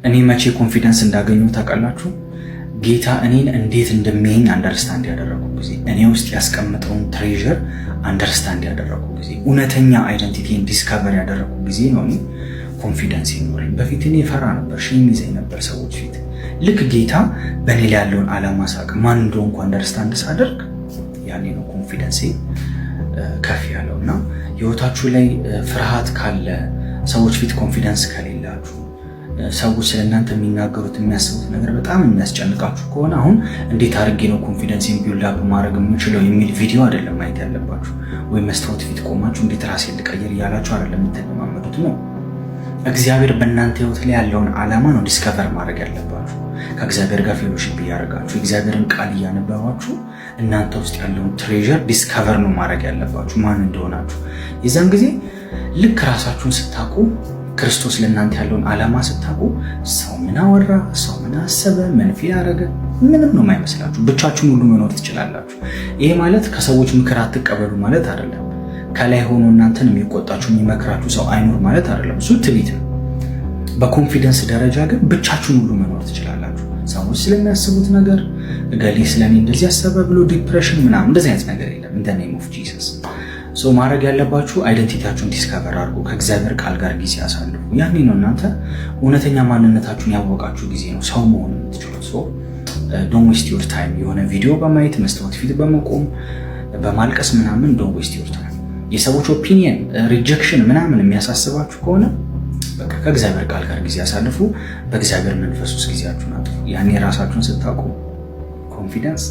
እኔ መቼ ኮንፊደንስ እንዳገኘው ታውቃላችሁ? ጌታ እኔን እንዴት እንደሚያየኝ አንደርስታንድ ያደረኩ ጊዜ፣ እኔ ውስጥ ያስቀምጠውን ትሬዠር አንደርስታንድ ያደረኩ ጊዜ፣ እውነተኛ አይደንቲቲን ዲስከቨር ያደረኩ ጊዜ ነው እኔ ኮንፊደንስ ይኖረኝ። በፊት እኔ ፈራ ነበር፣ ሼም ይዘኝ ነበር ሰዎች ፊት። ልክ ጌታ በእኔ ላይ ያለውን ዓላማ ሳቅ፣ ማን እንደሆንኩ አንደርስታንድ ሳደርግ ያኔ ነው ኮንፊደንሴ ከፍ ያለው። እና ህይወታችሁ ላይ ፍርሃት ካለ፣ ሰዎች ፊት ኮንፊደንስ ከሌላችሁ፣ ሰዎች ስለእናንተ የሚናገሩት የሚያስቡት ነገር በጣም የሚያስጨንቃችሁ ከሆነ አሁን እንዴት አድርጌ ነው ኮንፊደንስን ቢውልድ አፕ ማድረግ የምችለው የሚል ቪዲዮ አይደለም ማየት ያለባችሁ። ወይም መስታወት ፊት ቆማችሁ እንዴት ራሴን ልቀይር እያላችሁ አይደለም የምትለማመዱት ነው። እግዚአብሔር በእናንተ ህይወት ላይ ያለውን ዓላማ ነው ዲስከቨር ማድረግ ያለባችሁ። ከእግዚአብሔር ጋር ፌሎሺፕ እያደረጋችሁ የእግዚአብሔርን ቃል እያነበባችሁ እናንተ ውስጥ ያለውን ትሬዠር ዲስከቨር ነው ማድረግ ያለባችሁ፣ ማን እንደሆናችሁ። የዛን ጊዜ ልክ ራሳችሁን ስታውቁ፣ ክርስቶስ ለእናንተ ያለውን ዓላማ ስታውቁ፣ ሰው ምን አወራ፣ ሰው ምን አሰበ፣ ምን ፊል አደረገ ምንም ነው የማይመስላችሁ። ብቻችሁን ሁሉ መኖር ትችላላችሁ። ይሄ ማለት ከሰዎች ምክር አትቀበሉ ማለት አይደለም። ከላይ ሆኖ እናንተን የሚቆጣችሁ የሚመክራችሁ ሰው አይኖር ማለት አይደለም። እሱ ትዕቢት ነው። በኮንፊደንስ ደረጃ ግን ብቻችሁን ሁሉ መኖር ትችላላችሁ። ሰዎች ስለሚያስቡት ነገር እገሌ ስለኔ እንደዚህ ያሰበ ብሎ ዲፕሬሽን ምናምን እንደዚህ አይነት ነገር የለም። ኢን ዘ ኔም ኦፍ ጂሰስ ማድረግ ያለባችሁ አይደንቲቲያችሁን ዲስከቨር አድርጎ ከእግዚአብሔር ቃል ጋር ጊዜ ያሳልፉ። ያኔ ነው እናንተ እውነተኛ ማንነታችሁን ያወቃችሁ ጊዜ ነው ሰው መሆን የምትችሉት። ዶንት ዌስት ዮር ታይም የሆነ ቪዲዮ በማየት መስታወት ፊት በመቆም በማልቀስ ምናምን ዶንት ዌስት ዮር ታይም። የሰዎች ኦፒኒየን ሪጀክሽን ምናምን የሚያሳስባችሁ ከሆነ በቃ ከእግዚአብሔር ቃል ጋር ጊዜ ያሳልፉ። በእግዚአብሔር መንፈስ ውስጥ ጊዜያችሁን አጥፉ። ያኔ ራሳችሁን ስታውቁ ኮንፊደንስ